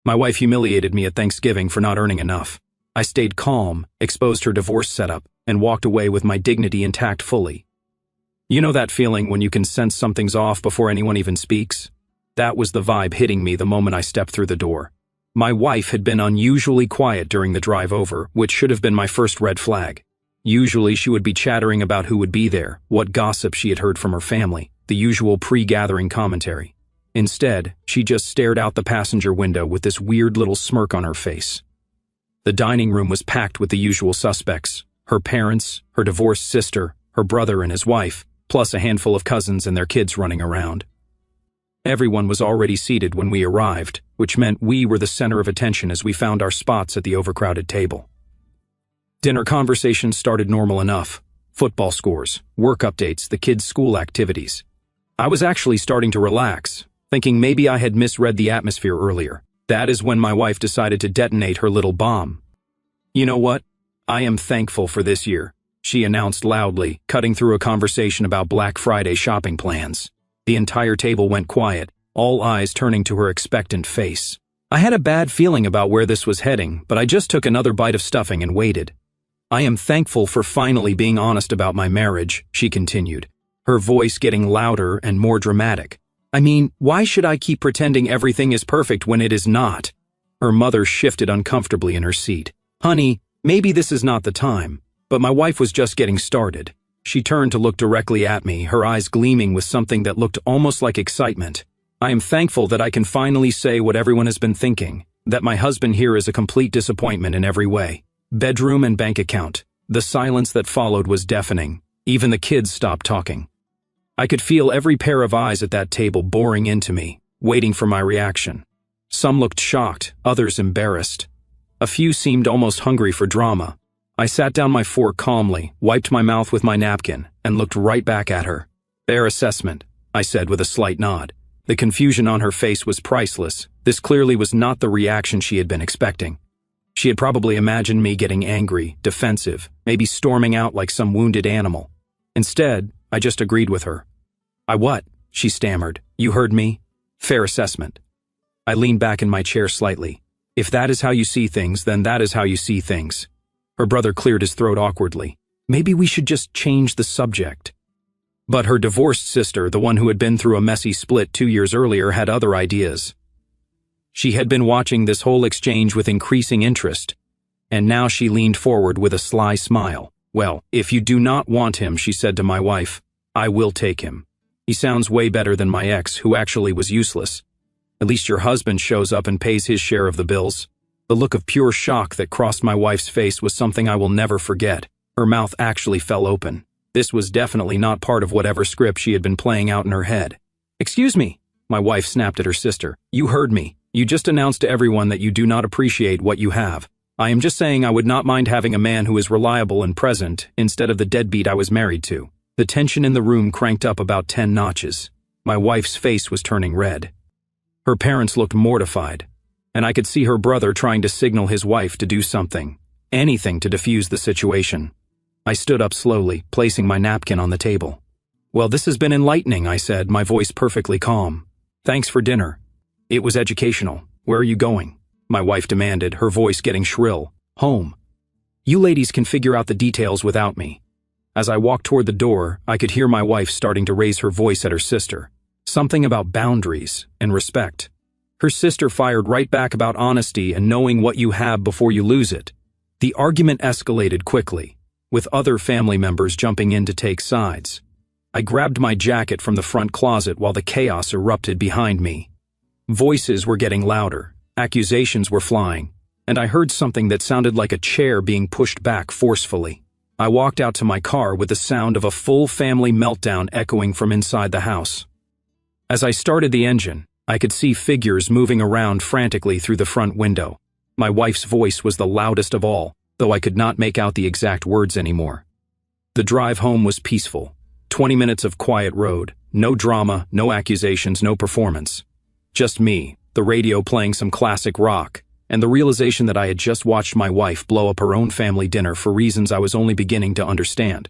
My wife humiliated me at Thanksgiving for not earning enough. I stayed calm, exposed her divorce setup, and walked away with my dignity intact fully. You know that feeling when you can sense something's off before anyone even speaks? That was the vibe hitting me the moment I stepped through the door. My wife had been unusually quiet during the drive over, which should have been my first red flag. Usually she would be chattering about who would be there, what gossip she had heard from her family, the usual pre-gathering commentary. Instead, she just stared out the passenger window with this weird little smirk on her face. The dining room was packed with the usual suspects: her parents, her divorced sister, her brother and his wife, plus a handful of cousins and their kids running around. Everyone was already seated when we arrived, which meant we were the center of attention as we found our spots at the overcrowded table. Dinner conversations started normal enough. Football scores, work updates, the kids' school activities. I was actually starting to relax, thinking maybe I had misread the atmosphere earlier. That is when my wife decided to detonate her little bomb. "You know what? I am thankful for this year," she announced loudly, cutting through a conversation about Black Friday shopping plans. The entire table went quiet, all eyes turning to her expectant face. I had a bad feeling about where this was heading, but I just took another bite of stuffing and waited. "I am thankful for finally being honest about my marriage," she continued, her voice getting louder and more dramatic. "I mean, why should I keep pretending everything is perfect when it is not?" Her mother shifted uncomfortably in her seat. "Honey, maybe this is not the time," but my wife was just getting started. She turned to look directly at me, her eyes gleaming with something that looked almost like excitement. "I am thankful that I can finally say what everyone has been thinking, that my husband here is a complete disappointment in every way. Bedroom and bank account." The silence that followed was deafening. Even the kids stopped talking. I could feel every pair of eyes at that table boring into me, waiting for my reaction. Some looked shocked, others embarrassed. A few seemed almost hungry for drama. I sat down my fork calmly, wiped my mouth with my napkin, and looked right back at her. "Fair assessment," I said with a slight nod. The confusion on her face was priceless. This clearly was not the reaction she had been expecting. She had probably imagined me getting angry, defensive, maybe storming out like some wounded animal. Instead, I just agreed with her. "I what?" she stammered. "You heard me. Fair assessment." I leaned back in my chair slightly. "If that is how you see things, then that is how you see things." Her brother cleared his throat awkwardly. "Maybe we should just change the subject." But her divorced sister, the one who had been through a messy split 2 years earlier, had other ideas. She had been watching this whole exchange with increasing interest, and now she leaned forward with a sly smile. "Well, if you do not want him," she said to my wife, "I will take him. He sounds way better than my ex, who actually was useless. At least your husband shows up and pays his share of the bills." The look of pure shock that crossed my wife's face was something I will never forget. Her mouth actually fell open. This was definitely not part of whatever script she had been playing out in her head. "Excuse me," my wife snapped at her sister. "You heard me. You just announced to everyone that you do not appreciate what you have. I am just saying I would not mind having a man who is reliable and present instead of the deadbeat I was married to." The tension in the room cranked up about 10 notches. My wife's face was turning red. Her parents looked mortified, and I could see her brother trying to signal his wife to do something, anything to defuse the situation. I stood up slowly, placing my napkin on the table. "Well, this has been enlightening," I said, my voice perfectly calm. "Thanks for dinner. It was educational. Where are you going?" my wife demanded, her voice getting shrill. "Home. You ladies can figure out the details without me." As I walked toward the door, I could hear my wife starting to raise her voice at her sister. Something about boundaries and respect. Her sister fired right back about honesty and knowing what you have before you lose it. The argument escalated quickly, with other family members jumping in to take sides. I grabbed my jacket from the front closet while the chaos erupted behind me. Voices were getting louder, accusations were flying, and I heard something that sounded like a chair being pushed back forcefully. I walked out to my car with the sound of a full family meltdown echoing from inside the house. As I started the engine, I could see figures moving around frantically through the front window. My wife's voice was the loudest of all, though I could not make out the exact words anymore. The drive home was peaceful. 20 minutes of quiet road, no drama, no accusations, no performance. Just me, the radio playing some classic rock, and the realization that I had just watched my wife blow up her own family dinner for reasons I was only beginning to understand.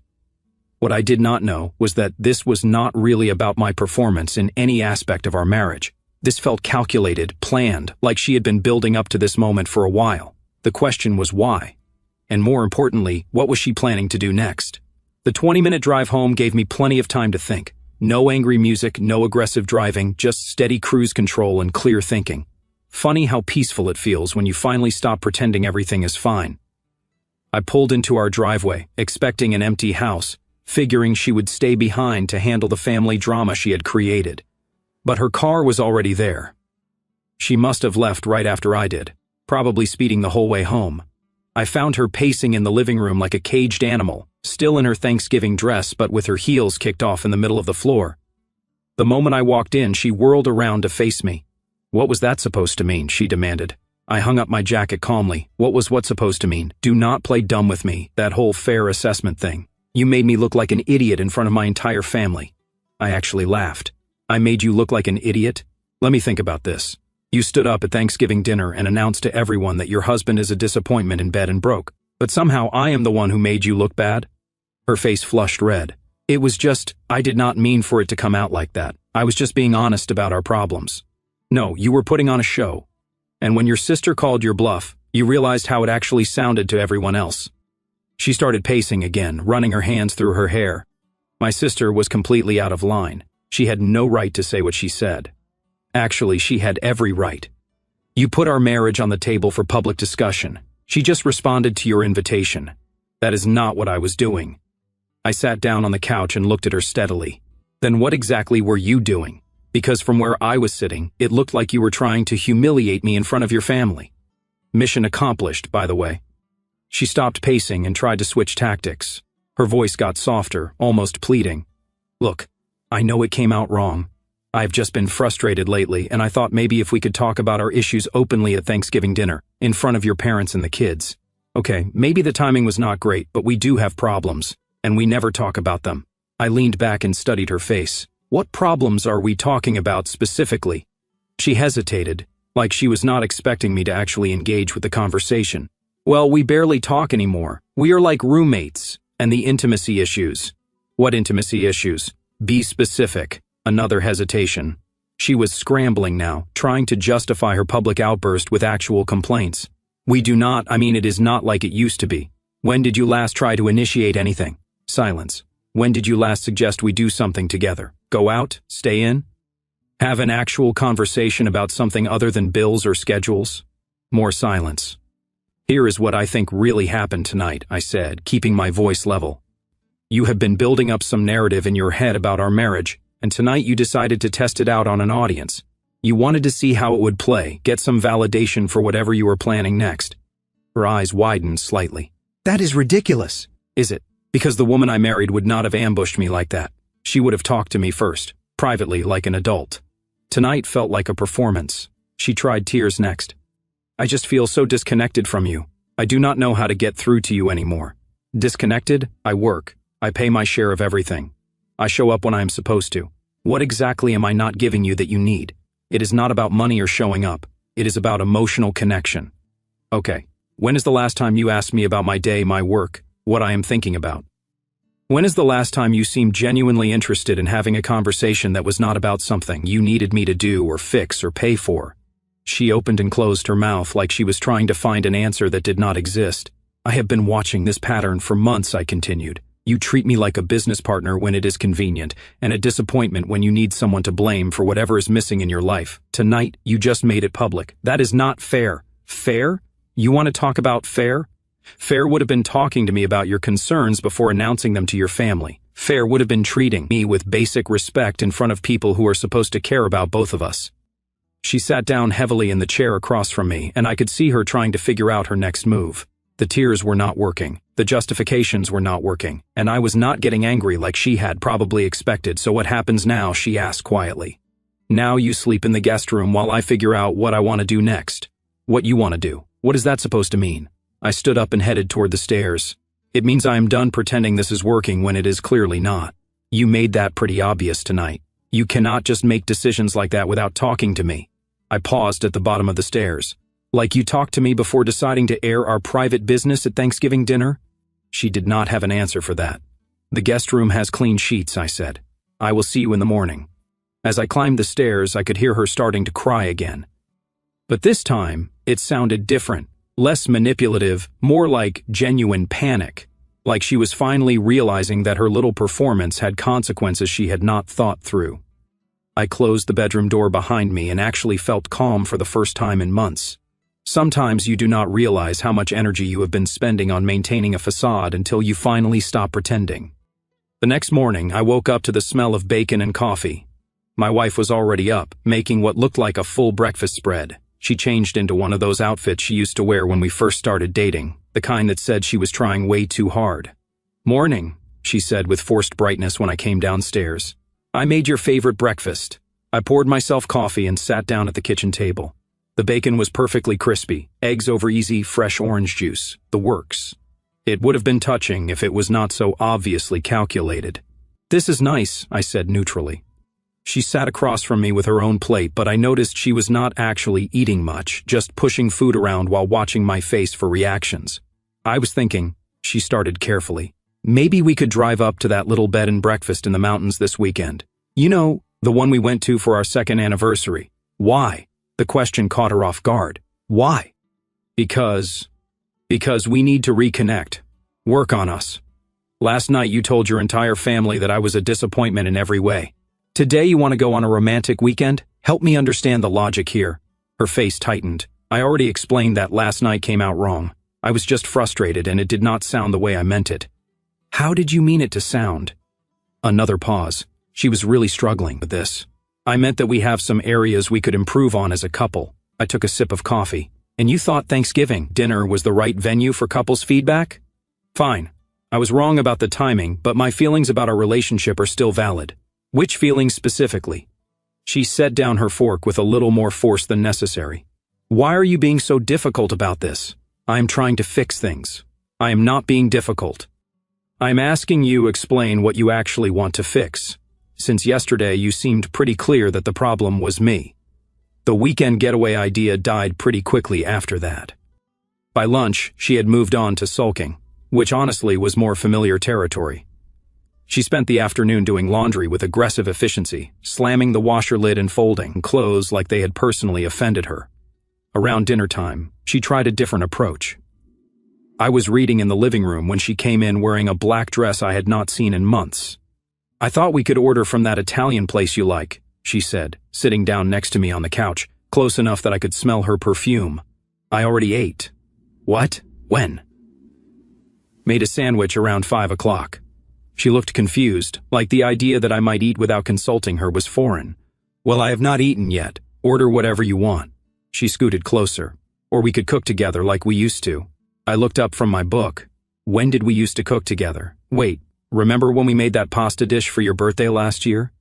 What I did not know was that this was not really about my performance in any aspect of our marriage. This felt calculated, planned, like she had been building up to this moment for a while. The question was why? And more importantly, what was she planning to do next? The 20-minute drive home gave me plenty of time to think. No angry music, no aggressive driving, just steady cruise control and clear thinking. Funny how peaceful it feels when you finally stop pretending everything is fine. I pulled into our driveway, expecting an empty house, figuring she would stay behind to handle the family drama she had created. But her car was already there. She must have left right after I did, probably speeding the whole way home. I found her pacing in the living room like a caged animal, still in her Thanksgiving dress but with her heels kicked off in the middle of the floor. The moment I walked in, she whirled around to face me. "What was that supposed to mean?" she demanded. I hung up my jacket calmly. What was what supposed to mean? Do not play dumb with me, that whole fair assessment thing. You made me look like an idiot in front of my entire family. I actually laughed. I made you look like an idiot? Let me think about this. You stood up at Thanksgiving dinner and announced to everyone that your husband is a disappointment in bed and broke. But somehow I am the one who made you look bad? Her face flushed red. It was just, I did not mean for it to come out like that. I was just being honest about our problems. No, you were putting on a show. And when your sister called your bluff, you realized how it actually sounded to everyone else. She started pacing again, running her hands through her hair. My sister was completely out of line. She had no right to say what she said. Actually, she had every right. You put our marriage on the table for public discussion. She just responded to your invitation. That is not what I was doing. I sat down on the couch and looked at her steadily. Then what exactly were you doing? Because from where I was sitting, it looked like you were trying to humiliate me in front of your family. Mission accomplished, by the way. She stopped pacing and tried to switch tactics. Her voice got softer, almost pleading. Look, I know it came out wrong. I've just been frustrated lately, and I thought maybe if we could talk about our issues openly at Thanksgiving dinner, in front of your parents and the kids. Okay, maybe the timing was not great, but we do have problems, and we never talk about them. I leaned back and studied her face. What problems are we talking about specifically? She hesitated, like she was not expecting me to actually engage with the conversation. Well, we barely talk anymore. We are like roommates, and the intimacy issues. What intimacy issues? Be specific. Another hesitation. She was scrambling now, trying to justify her public outburst with actual complaints. We do not, it is not like it used to be. When did you last try to initiate anything? Silence. When did you last suggest we do something together? Go out? Stay in? Have an actual conversation about something other than bills or schedules? More silence. Here is what I think really happened tonight, I said, keeping my voice level. You have been building up some narrative in your head about our marriage, and tonight you decided to test it out on an audience. You wanted to see how it would play, get some validation for whatever you were planning next. Her eyes widened slightly. That is ridiculous. Is it? Because the woman I married would not have ambushed me like that. She would have talked to me first, privately like an adult. Tonight felt like a performance. She tried tears next. I just feel so disconnected from you. I do not know how to get through to you anymore. Disconnected? I work. I pay my share of everything. I show up when I am supposed to. What exactly am I not giving you that you need? It is not about money or showing up. It is about emotional connection. Okay, when is the last time you asked me about my day, my work, what I am thinking about? When is the last time you seemed genuinely interested in having a conversation that was not about something you needed me to do or fix or pay for? She opened and closed her mouth like she was trying to find an answer that did not exist. I have been watching this pattern for months, I continued. You treat me like a business partner when it is convenient, and a disappointment when you need someone to blame for whatever is missing in your life. Tonight, you just made it public. That is not fair. Fair? You want to talk about fair? Fair would have been talking to me about your concerns before announcing them to your family. Fair would have been treating me with basic respect in front of people who are supposed to care about both of us. She sat down heavily in the chair across from me, and I could see her trying to figure out her next move. The tears were not working. The justifications were not working, and I was not getting angry like she had probably expected. So what happens now? She asked quietly. Now you sleep in the guest room while I figure out what I want to do next. What you want to do? What is that supposed to mean? I stood up and headed toward the stairs. It means I am done pretending this is working when it is clearly not. You made that pretty obvious tonight. You cannot just make decisions like that without talking to me. I paused at the bottom of the stairs. Like you talked to me before deciding to air our private business at Thanksgiving dinner? She did not have an answer for that. The guest room has clean sheets, I said. I will see you in the morning. As I climbed the stairs, I could hear her starting to cry again. But this time, it sounded different, less manipulative, more like genuine panic, like she was finally realizing that her little performance had consequences she had not thought through. I closed the bedroom door behind me and actually felt calm for the first time in months. Sometimes you do not realize how much energy you have been spending on maintaining a facade until you finally stop pretending. The next morning, I woke up to the smell of bacon and coffee. My wife was already up, making what looked like a full breakfast spread. She changed into one of those outfits she used to wear when we first started dating, the kind that said she was trying way too hard. "Morning," she said with forced brightness when I came downstairs. "I made your favorite breakfast." I poured myself coffee and sat down at the kitchen table. The bacon was perfectly crispy, eggs over easy, fresh orange juice, the works. It would have been touching if it was not so obviously calculated. "This is nice," I said neutrally. She sat across from me with her own plate, but I noticed she was not actually eating much, just pushing food around while watching my face for reactions. "I was thinking," she started carefully, "maybe we could drive up to that little bed and breakfast in the mountains this weekend. You know, the one we went to for our second anniversary." "Why?" The question caught her off guard. "Why?" Because we need to reconnect. Work on us. Last night you told your entire family that I was a disappointment in every way. Today you want to go on a romantic weekend? Help me understand the logic here." Her face tightened. "I already explained that last night came out wrong. I was just frustrated and it did not sound the way I meant it." "How did you mean it to sound?" Another pause. She was really struggling with this. "I meant that we have some areas we could improve on as a couple." I took a sip of coffee. "And you thought Thanksgiving dinner was the right venue for couples feedback?" "Fine. I was wrong about the timing, but my feelings about our relationship are still valid." "Which feelings specifically?" She set down her fork with a little more force than necessary. "Why are you being so difficult about this? I am trying to fix things. I am not being difficult. I am asking you to explain what you actually want to fix. Since yesterday you seemed pretty clear that the problem was me." The weekend getaway idea died pretty quickly after that. By lunch, she had moved on to sulking, which honestly was more familiar territory. She spent the afternoon doing laundry with aggressive efficiency, slamming the washer lid and folding clothes like they had personally offended her. Around dinner time, she tried a different approach. I was reading in the living room when she came in wearing a black dress I had not seen in months. "I thought we could order from that Italian place you like," she said, sitting down next to me on the couch, close enough that I could smell her perfume. "I already ate." "What? When?" "Made a sandwich around 5 o'clock. She looked confused, like the idea that I might eat without consulting her was foreign. "Well, I have not eaten yet. Order whatever you want." She scooted closer. "Or we could cook together like we used to." I looked up from my book. "When did we used to cook together? Wait, remember when we made that pasta dish for your birthday last year?"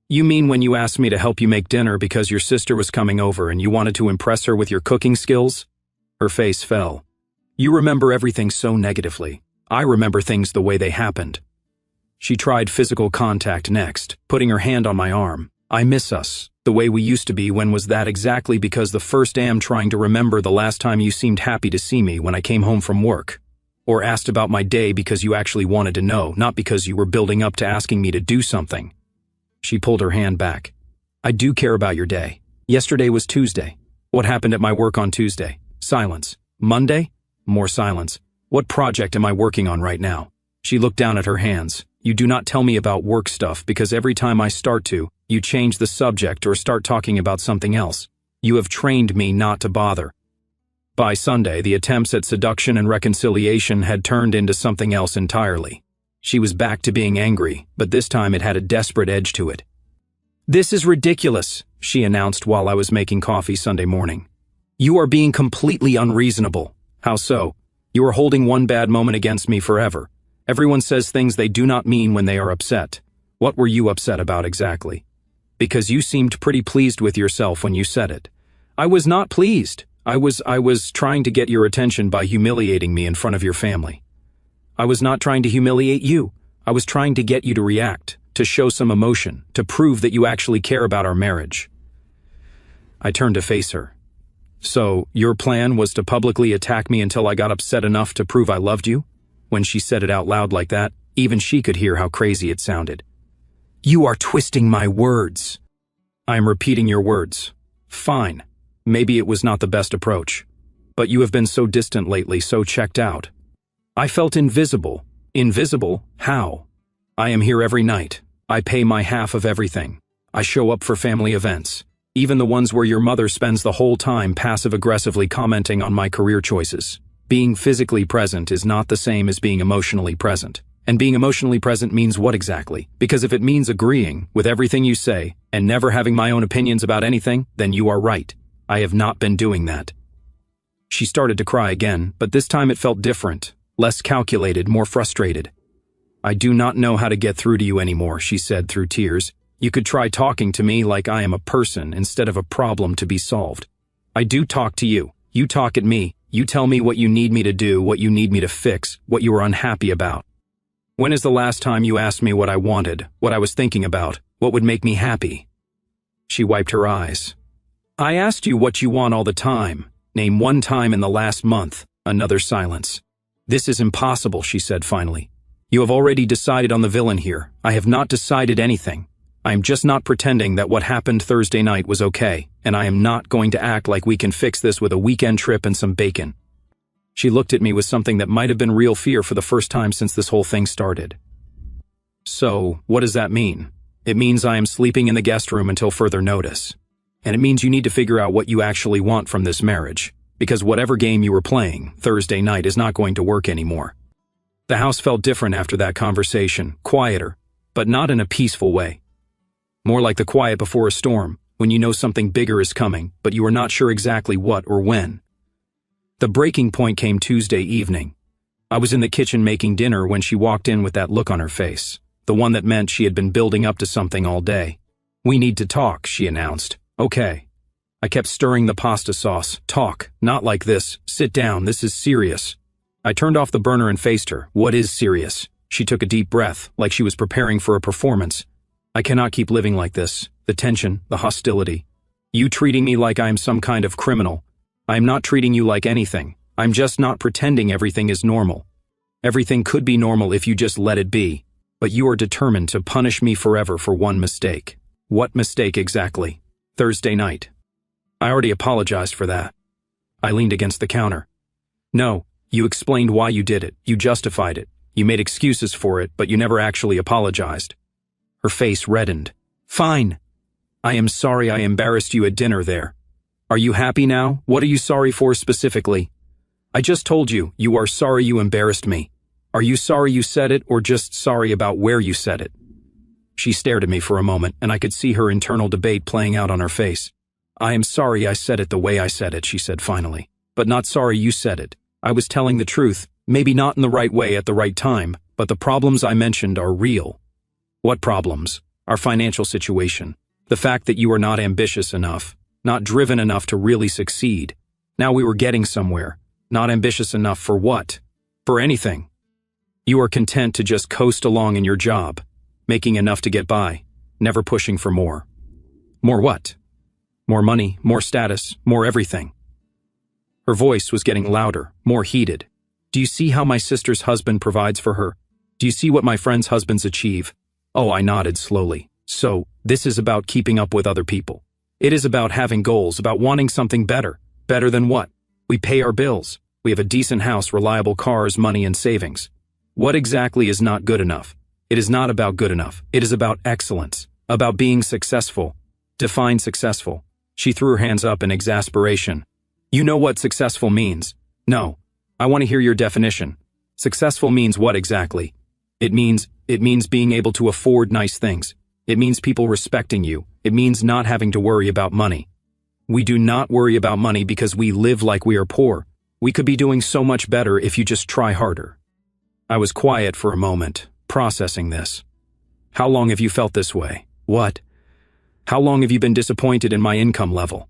"You mean when you asked me to help you make dinner because your sister was coming over and you wanted to impress her with your cooking skills?" Her face fell. "You remember everything so negatively. I remember things the way they happened." She tried physical contact next, putting her hand on my arm. "I miss us, the way we used to be. When was that exactly? Because the first am trying to remember the last time you seemed happy to see me when I came home from work. Or asked about my day because you actually wanted to know, not because you were building up to asking me to do something." She pulled her hand back. "I do care about your day. Yesterday was Tuesday. What happened at my work on Tuesday?" Silence. "Monday?" More silence. "What project am I working on right now?" She looked down at her hands. "You do not tell me about work stuff because every time I start to, you change the subject or start talking about something else. You have trained me not to bother." By Sunday, the attempts at seduction and reconciliation had turned into something else entirely. She was back to being angry, but this time it had a desperate edge to it. "This is ridiculous," she announced while I was making coffee Sunday morning. "You are being completely unreasonable." "How so?" "You are holding one bad moment against me forever. Everyone says things they do not mean when they are upset. What were you upset about exactly?" "Because you seemed pretty pleased with yourself when you said it." "I was not pleased. I was trying to get your attention by humiliating me in front of your family." "I was not trying to humiliate you. I was trying to get you to react, to show some emotion, to prove that you actually care about our marriage." I turned to face her. "So, your plan was to publicly attack me until I got upset enough to prove I loved you?" When she said it out loud like that, even she could hear how crazy it sounded. "You are twisting my words." I am repeating your words. Fine. Maybe it was not the best approach. But you have been so distant lately, so checked out. I felt invisible. Invisible? How? I am here every night. I pay my half of everything. I show up for family events. Even the ones where your mother spends the whole time passive-aggressively commenting on my career choices. Being physically present is not the same as being emotionally present. And being emotionally present means what exactly? Because if it means agreeing with everything you say and never having my own opinions about anything, then you are right. I have not been doing that. She started to cry again, but this time it felt different, less calculated, more frustrated. I do not know how to get through to you anymore, she said through tears. You could try talking to me like I am a person instead of a problem to be solved. I do talk to you. You talk at me. You tell me what you need me to do, what you need me to fix, what you are unhappy about. When is the last time you asked me what I wanted, what I was thinking about, what would make me happy? She wiped her eyes. I asked you what you want all the time. Name one time in the last month. Another silence. This is impossible, she said finally. You have already decided on the villain here. I have not decided anything. I am just not pretending that what happened Thursday night was okay, and I am not going to act like we can fix this with a weekend trip and some bacon. She looked at me with something that might have been real fear for the first time since this whole thing started. So, what does that mean? It means I am sleeping in the guest room until further notice. And it means you need to figure out what you actually want from this marriage, because whatever game you were playing Thursday night is not going to work anymore. The house felt different after that conversation, quieter, but not in a peaceful way. More like the quiet before a storm, when you know something bigger is coming, but you are not sure exactly what or when. The breaking point came Tuesday evening. I was in the kitchen making dinner when she walked in with that look on her face, the one that meant she had been building up to something all day. We need to talk, she announced. Okay. I kept stirring the pasta sauce. Talk, not like this. Sit down, this is serious. I turned off the burner and faced her. What is serious? She took a deep breath, like she was preparing for a performance. I cannot keep living like this. The tension, the hostility. You treating me like I am some kind of criminal. I am not treating you like anything. I'm just not pretending everything is normal. Everything could be normal if you just let it be. But you are determined to punish me forever for one mistake. What mistake exactly? Thursday night. I already apologized for that. I leaned against the counter. No, you explained why you did it. You justified it. You made excuses for it, but you never actually apologized. Her face reddened. Fine. I am sorry I embarrassed you at dinner there. Are you happy now? What are you sorry for specifically? I just told you, you are sorry you embarrassed me. Are you sorry you said it or just sorry about where you said it? She stared at me for a moment, and I could see her internal debate playing out on her face. I am sorry I said it the way I said it, she said finally. But not sorry you said it. I was telling the truth, maybe not in the right way at the right time, but the problems I mentioned are real. What problems? Our financial situation. The fact that you are not ambitious enough, not driven enough to really succeed. Now we were getting somewhere. Not ambitious enough for what? For anything. You are content to just coast along in your job, making enough to get by, never pushing for more. More what? More money, more status, more everything. Her voice was getting louder, more heated. Do you see how my sister's husband provides for her? Do you see what my friends' husbands achieve? Oh, I nodded slowly. So, this is about keeping up with other people. It is about having goals, about wanting something better. Better than what? We pay our bills. We have a decent house, reliable cars, money, and savings. What exactly is not good enough? It is not about good enough. It is about excellence, about being successful. Define successful. She threw her hands up in exasperation. You know what successful means? No. I want to hear your definition. Successful means what exactly? It means being able to afford nice things. It means people respecting you. It means not having to worry about money. We do not worry about money because we live like we are poor. We could be doing so much better if you just try harder. I was quiet for a moment, processing this. How long have you felt this way? What? How long have you been disappointed in my income level?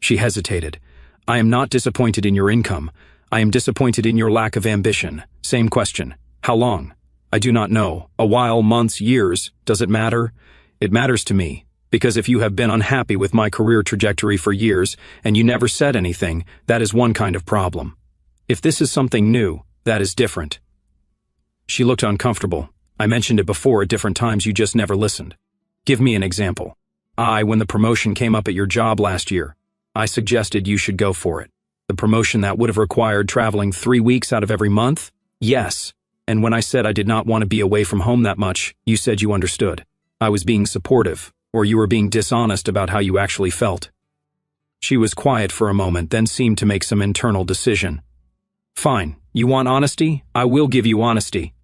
She hesitated. I am not disappointed in your income. I am disappointed in your lack of ambition. Same question. How long? I do not know. A while, months, years. Does it matter? It matters to me. Because if you have been unhappy with my career trajectory for years and you never said anything, that is one kind of problem. If this is something new, that is different. She looked uncomfortable. I mentioned it before at different times, you just never listened. Give me an example. When the promotion came up at your job last year, I suggested you should go for it. The promotion that would have required traveling 3 weeks out of every month? Yes. And when I said I did not want to be away from home that much, you said you understood. I was being supportive, or you were being dishonest about how you actually felt. She was quiet for a moment, then seemed to make some internal decision. Fine, you want honesty? I will give you honesty.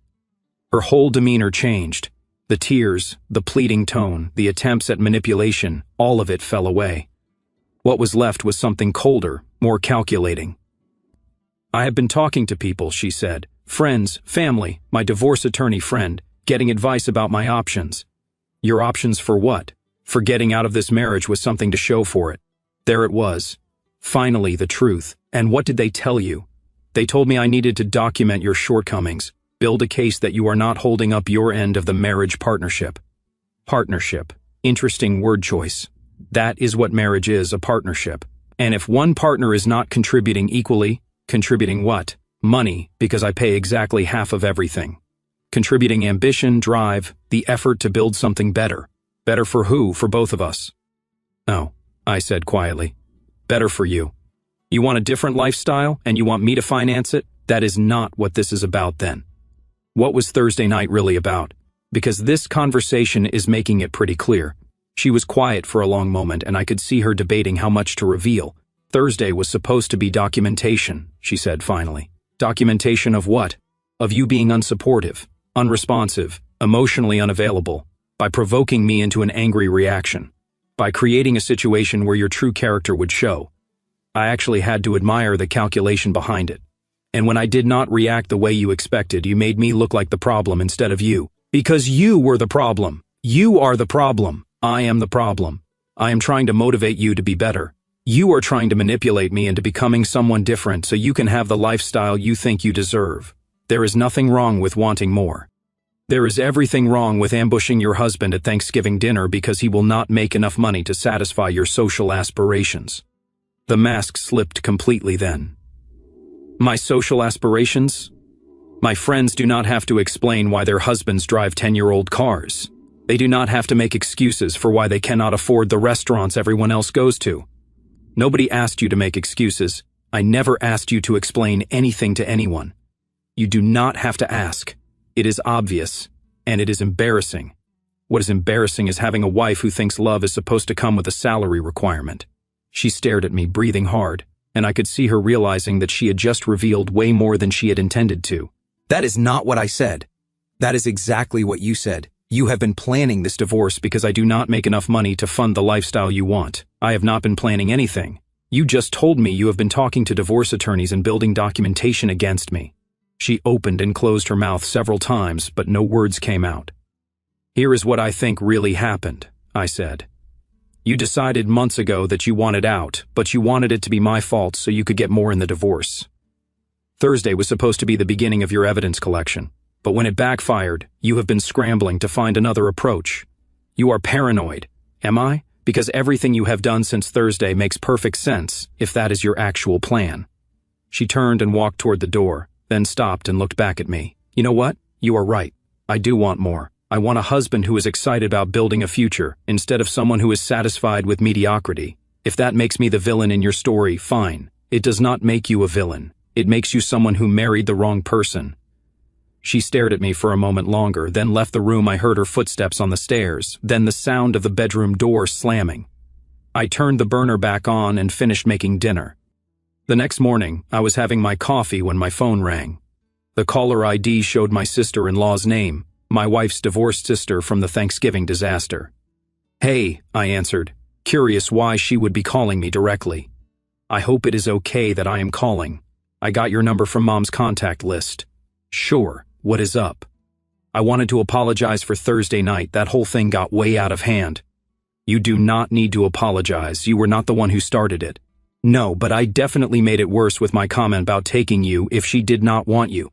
Her whole demeanor changed. The tears, the pleading tone, the attempts at manipulation, all of it fell away. What was left was something colder, more calculating. I have been talking to people, she said. Friends, family, my divorce attorney friend, getting advice about my options. Your options for what? For getting out of this marriage was something to show for it. There it was. Finally, the truth. And what did they tell you? They told me I needed to document your shortcomings, build a case that you are not holding up your end of the marriage partnership. Partnership. Interesting word choice. That is what marriage is, a partnership. And if one partner is not contributing equally, contributing what? Money, because I pay exactly half of everything. Contributing ambition, drive, the effort to build something better. Better for who? For both of us. No, I said quietly. Better for you. You want a different lifestyle, and you want me to finance it? That is not what this is about then. What was Thursday night really about? Because this conversation is making it pretty clear. She was quiet for a long moment, and I could see her debating how much to reveal. Thursday was supposed to be documentation, she said finally. Documentation of what? Of you being unsupportive, unresponsive, emotionally unavailable, by provoking me into an angry reaction, by creating a situation where your true character would show. I actually had to admire the calculation behind it. And when I did not react the way you expected, you made me look like the problem instead of you. Because you were the problem. You are the problem. I am the problem. I am trying to motivate you to be better. You are trying to manipulate me into becoming someone different so you can have the lifestyle you think you deserve. There is nothing wrong with wanting more. There is everything wrong with ambushing your husband at Thanksgiving dinner because he will not make enough money to satisfy your social aspirations. The mask slipped completely then. My social aspirations? My friends do not have to explain why their husbands drive 10-year-old cars. They do not have to make excuses for why they cannot afford the restaurants everyone else goes to. Nobody asked you to make excuses. I never asked you to explain anything to anyone. You do not have to ask. It is obvious, and it is embarrassing. What is embarrassing is having a wife who thinks love is supposed to come with a salary requirement. She stared at me, breathing hard, and I could see her realizing that she had just revealed way more than she had intended to. That is not what I said. That is exactly what you said. You have been planning this divorce because I do not make enough money to fund the lifestyle you want. I have not been planning anything. You just told me you have been talking to divorce attorneys and building documentation against me. She opened and closed her mouth several times, but no words came out. Here is what I think really happened, I said. You decided months ago that you wanted out, but you wanted it to be my fault so you could get more in the divorce. Thursday was supposed to be the beginning of your evidence collection. But when it backfired, you have been scrambling to find another approach. You are paranoid. Am I? Because everything you have done since Thursday makes perfect sense, if that is your actual plan. She turned and walked toward the door, then stopped and looked back at me. You know what? You are right. I do want more. I want a husband who is excited about building a future, instead of someone who is satisfied with mediocrity. If that makes me the villain in your story, fine. It does not make you a villain. It makes you someone who married the wrong person. She stared at me for a moment longer, then left the room. I heard her footsteps on the stairs, then the sound of the bedroom door slamming. I turned the burner back on and finished making dinner. The next morning, I was having my coffee when my phone rang. The caller ID showed my sister-in-law's name, my wife's divorced sister from the Thanksgiving disaster. Hey, I answered, curious why she would be calling me directly. I hope it is okay that I am calling. I got your number from Mom's contact list. Sure. What is up? I wanted to apologize for Thursday night. That whole thing got way out of hand. You do not need to apologize. You were not the one who started it. No, but I definitely made it worse with my comment about taking you if she did not want you.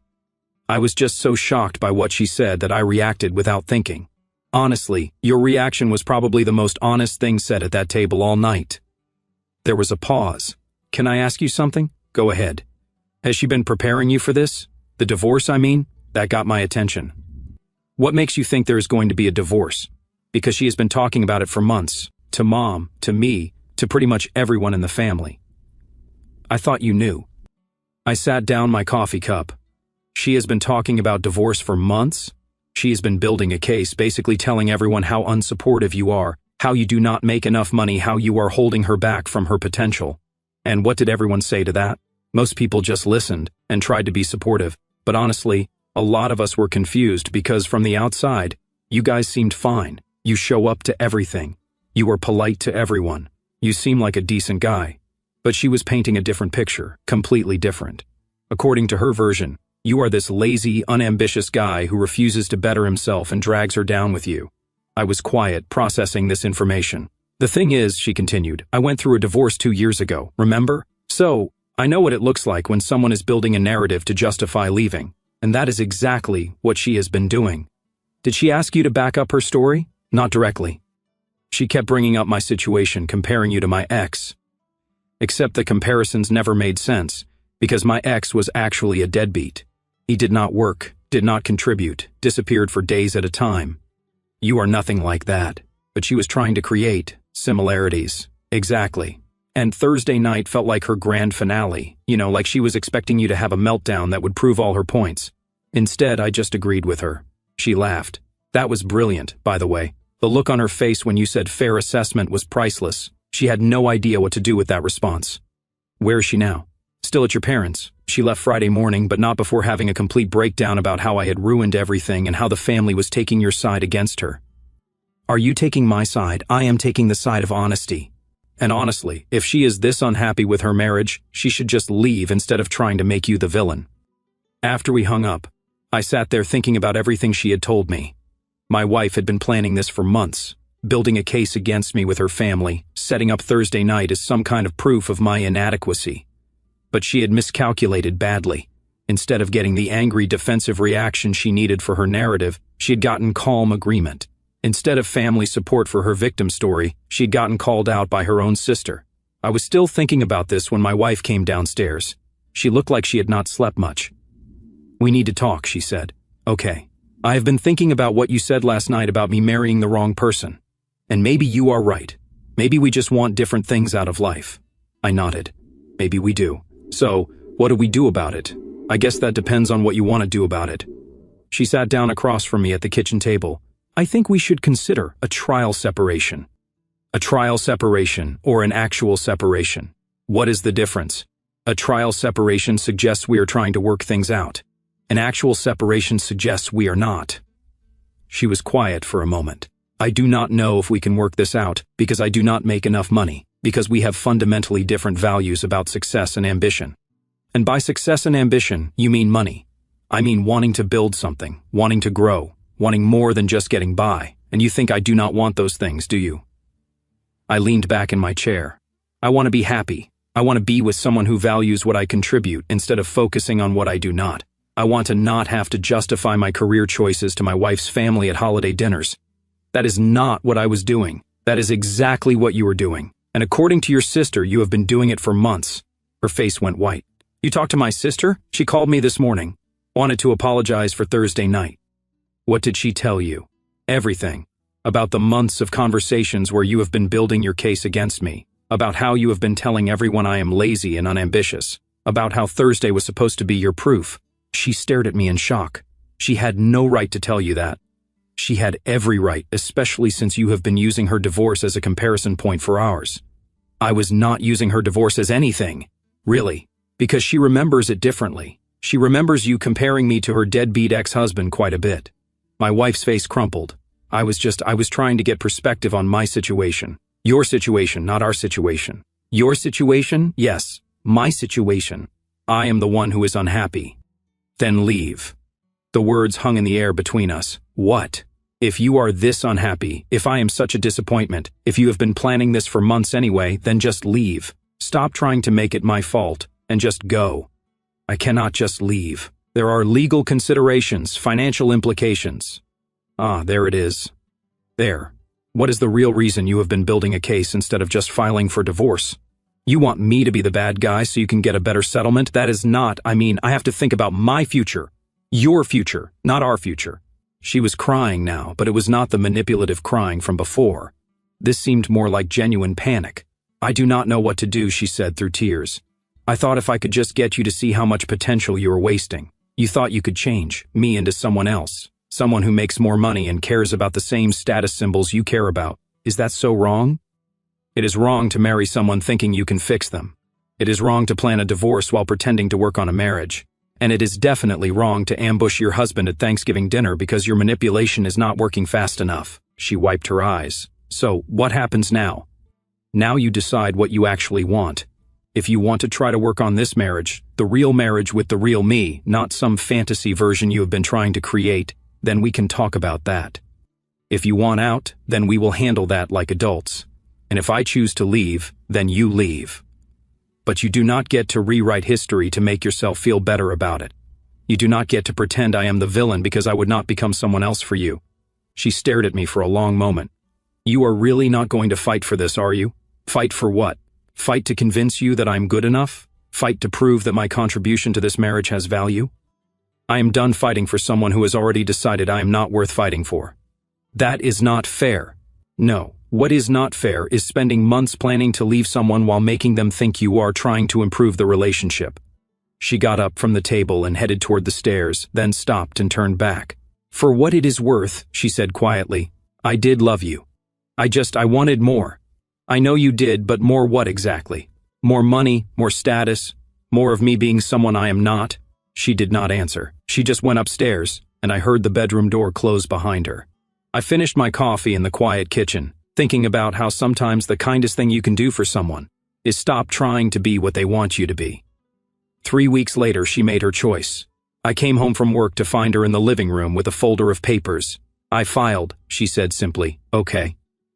I was just so shocked by what she said that I reacted without thinking. Honestly, your reaction was probably the most honest thing said at that table all night. There was a pause. Can I ask you something? Go ahead. Has she been preparing you for this? The divorce, I mean? That got my attention. What makes you think there is going to be a divorce? Because she has been talking about it for months. to Mom, to me, to pretty much everyone in the family. I thought you knew. I sat down my coffee cup. She has been talking about divorce for months. She has been building a case, basically telling everyone how unsupportive you are, how you do not make enough money, how you are holding her back from her potential. And what did everyone say to that? Most people just listened and tried to be supportive. But honestly, a lot of us were confused because from the outside, you guys seemed fine. You show up to everything. You were polite to everyone. You seem like a decent guy. But she was painting a different picture, completely different. According to her version, you are this lazy, unambitious guy who refuses to better himself and drags her down with you. I was quiet, processing this information. The thing is, she continued, I went through a divorce 2 years ago, remember? So, I know what it looks like when someone is building a narrative to justify leaving. And that is exactly what she has been doing. Did she ask you to back up her story? Not directly. She kept bringing up my situation, comparing you to my ex. Except the comparisons never made sense, because my ex was actually a deadbeat. He did not work, did not contribute, disappeared for days at a time. You are nothing like that, but she was trying to create similarities. Exactly. And Thursday night felt like her grand finale, like she was expecting you to have a meltdown that would prove all her points. Instead, I just agreed with her. She laughed. That was brilliant, by the way. The look on her face when you said fair assessment was priceless. She had no idea what to do with that response. Where is she now? Still at your parents'. She left Friday morning, but not before having a complete breakdown about how I had ruined everything and how the family was taking your side against her. Are you taking my side? I am taking the side of honesty. And honestly, if she is this unhappy with her marriage, she should just leave instead of trying to make you the villain. After we hung up, I sat there thinking about everything she had told me. My wife had been planning this for months, building a case against me with her family, setting up Thursday night as some kind of proof of my inadequacy. But she had miscalculated badly. Instead of getting the angry defensive reaction she needed for her narrative, she had gotten calm agreement. Instead of family support for her victim story, she had gotten called out by her own sister. I was still thinking about this when my wife came downstairs. She looked like she had not slept much. We need to talk, she said. Okay. I have been thinking about what you said last night about me marrying the wrong person. And maybe you are right. Maybe we just want different things out of life. I nodded. Maybe we do. So, what do we do about it? I guess that depends on what you want to do about it. She sat down across from me at the kitchen table. I think we should consider a trial separation. A trial separation or an actual separation. What is the difference? A trial separation suggests we are trying to work things out. An actual separation suggests we are not. She was quiet for a moment. I do not know if we can work this out because I do not make enough money, because we have fundamentally different values about success and ambition. And by success and ambition, you mean money. I mean wanting to build something, wanting to grow, wanting more than just getting by. And you think I do not want those things, do you? I leaned back in my chair. I want to be happy. I want to be with someone who values what I contribute instead of focusing on what I do not. I want to not have to justify my career choices to my wife's family at holiday dinners. That is not what I was doing. That is exactly what you were doing. And according to your sister, you have been doing it for months. Her face went white. You talked to my sister? She called me this morning. Wanted to apologize for Thursday night. What did she tell you? Everything. About the months of conversations where you have been building your case against me. About how you have been telling everyone I am lazy and unambitious. About how Thursday was supposed to be your proof. She stared at me in shock. She had no right to tell you that. She had every right, especially since you have been using her divorce as a comparison point for ours. I was not using her divorce as anything. Really. Because she remembers it differently. She remembers you comparing me to her deadbeat ex-husband quite a bit. My wife's face crumpled. I was trying to get perspective on my situation. Your situation, not our situation. Your situation? Yes. My situation. I am the one who is unhappy. Then leave. The words hung in the air between us. What? If you are this unhappy, if I am such a disappointment, if you have been planning this for months anyway, then just leave. Stop trying to make it my fault, and just go. I cannot just leave. There are legal considerations, financial implications. Ah, there it is. There. What is the real reason you have been building a case instead of just filing for divorce? You want me to be the bad guy so you can get a better settlement? That is not, I have to think about my future. Your future, not our future. She was crying now, but it was not the manipulative crying from before. This seemed more like genuine panic. "I do not know what to do," she said through tears. "I thought if I could just get you to see how much potential you were wasting. You thought you could change me into someone else, someone who makes more money and cares about the same status symbols you care about. Is that so wrong? It is wrong to marry someone thinking you can fix them. It is wrong to plan a divorce while pretending to work on a marriage. And it is definitely wrong to ambush your husband at Thanksgiving dinner because your manipulation is not working fast enough." She wiped her eyes. "So, what happens now? Now you decide what you actually want. If you want to try to work on this marriage, the real marriage with the real me, not some fantasy version you have been trying to create, then we can talk about that. If you want out, then we will handle that like adults. And if I choose to leave, then you leave. But you do not get to rewrite history to make yourself feel better about it. You do not get to pretend I am the villain because I would not become someone else for you." She stared at me for a long moment. "You are really not going to fight for this, are you? Fight for what? Fight to convince you that I'm good enough? Fight to prove that my contribution to this marriage has value? I am done fighting for someone who has already decided I am not worth fighting for. That is not fair. No, what is not fair is spending months planning to leave someone while making them think you are trying to improve the relationship." She got up from the table and headed toward the stairs, then stopped and turned back. "For what it is worth," she said quietly, "I did love you. I wanted more. I know you did, but more what exactly? More money, more status, more of me being someone I am not?" She did not answer. She just went upstairs, and I heard the bedroom door close behind her. I finished my coffee in the quiet kitchen, thinking about how sometimes the kindest thing you can do for someone is stop trying to be what they want you to be. 3 weeks later, she made her choice. I came home from work to find her in the living room with a folder of papers. "I filed," she said simply. "Okay."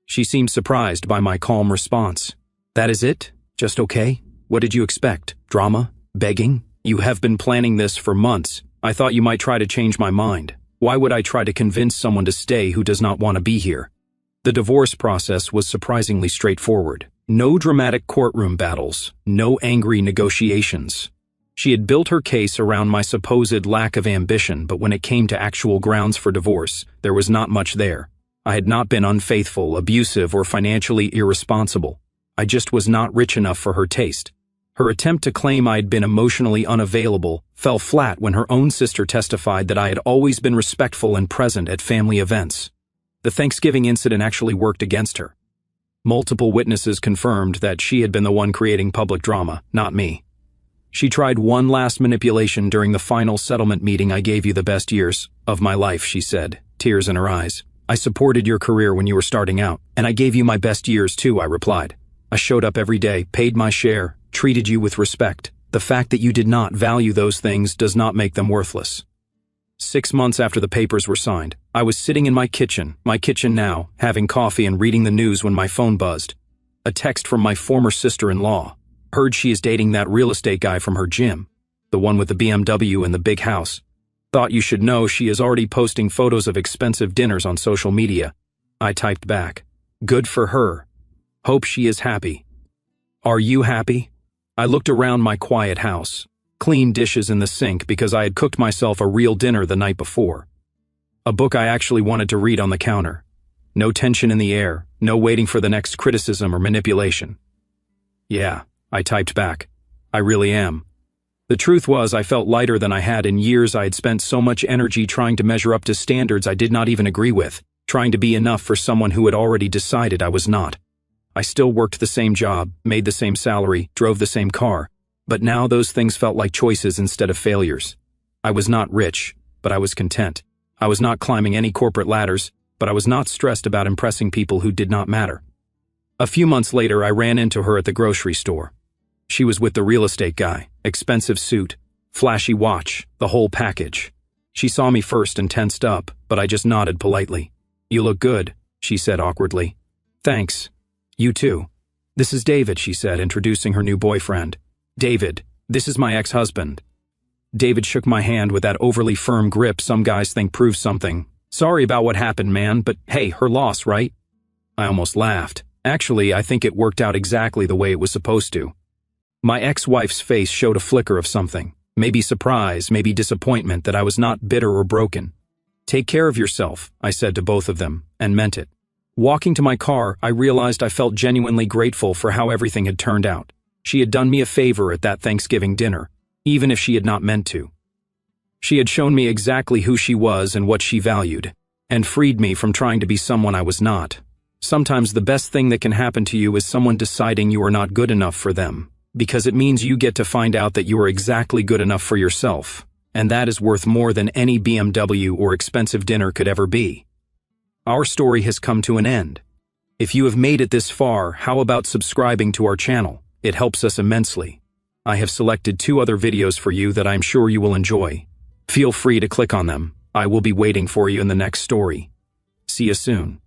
She seemed surprised by my calm response. "That is it? Just okay? What did you expect? Drama? Begging? You have been planning this for months. I thought you might try to change my mind. Why would I try to convince someone to stay who does not want to be here?" The divorce process was surprisingly straightforward. No dramatic courtroom battles, no angry negotiations. She had built her case around my supposed lack of ambition, but when it came to actual grounds for divorce, there was not much there. I had not been unfaithful, abusive, or financially irresponsible. I just was not rich enough for her taste. Her attempt to claim I had been emotionally unavailable fell flat when her own sister testified that I had always been respectful and present at family events. The Thanksgiving incident actually worked against her. Multiple witnesses confirmed that she had been the one creating public drama, not me. She tried one last manipulation during the final settlement meeting. "I gave you the best years of my life," she said, tears in her eyes. "I supported your career when you were starting out, and I gave you my best years too," I replied. "I showed up every day, paid my share, treated you with respect. The fact that you did not value those things does not make them worthless." 6 months after the papers were signed, I was sitting in my kitchen now, having coffee and reading the news when my phone buzzed. A text from my former sister-in-law. "Heard she is dating that real estate guy from her gym, the one with the BMW and the big house. Thought you should know she is already posting photos of expensive dinners on social media." I typed back, "Good for her. Hope she is happy. Are you happy?" I looked around my quiet house. Clean dishes in the sink because I had cooked myself a real dinner the night before. A book I actually wanted to read on the counter. No tension in the air, no waiting for the next criticism or manipulation. "Yeah," I typed back, "I really am." The truth was, I felt lighter than I had in years. I had spent so much energy trying to measure up to standards I did not even agree with, trying to be enough for someone who had already decided I was not. I still worked the same job, made the same salary, drove the same car, but now those things felt like choices instead of failures. I was not rich, but I was content. I was not climbing any corporate ladders, but I was not stressed about impressing people who did not matter. A few months later, I ran into her at the grocery store. She was with the real estate guy, expensive suit, flashy watch, the whole package. She saw me first and tensed up, but I just nodded politely. "You look good," she said awkwardly. "Thanks. You too." "This is David," she said, introducing her new boyfriend. "David, this is my ex-husband." David shook my hand with that overly firm grip some guys think proves something. "Sorry about what happened, man, but hey, her loss, right?" I almost laughed. Actually, I think it worked out exactly the way it was supposed to. My ex-wife's face showed a flicker of something, maybe surprise, maybe disappointment that I was not bitter or broken. "Take care of yourself," I said to both of them, and meant it. Walking to my car, I realized I felt genuinely grateful for how everything had turned out. She had done me a favor at that Thanksgiving dinner, even if she had not meant to. She had shown me exactly who she was and what she valued, and freed me from trying to be someone I was not. Sometimes the best thing that can happen to you is someone deciding you are not good enough for them, because it means you get to find out that you are exactly good enough for yourself, and that is worth more than any BMW or expensive dinner could ever be. Our story has come to an end. If you have made it this far, how about subscribing to our channel? It helps us immensely. I have selected 2 other videos for you that I'm sure you will enjoy. Feel free to click on them. I will be waiting for you in the next story. See you soon.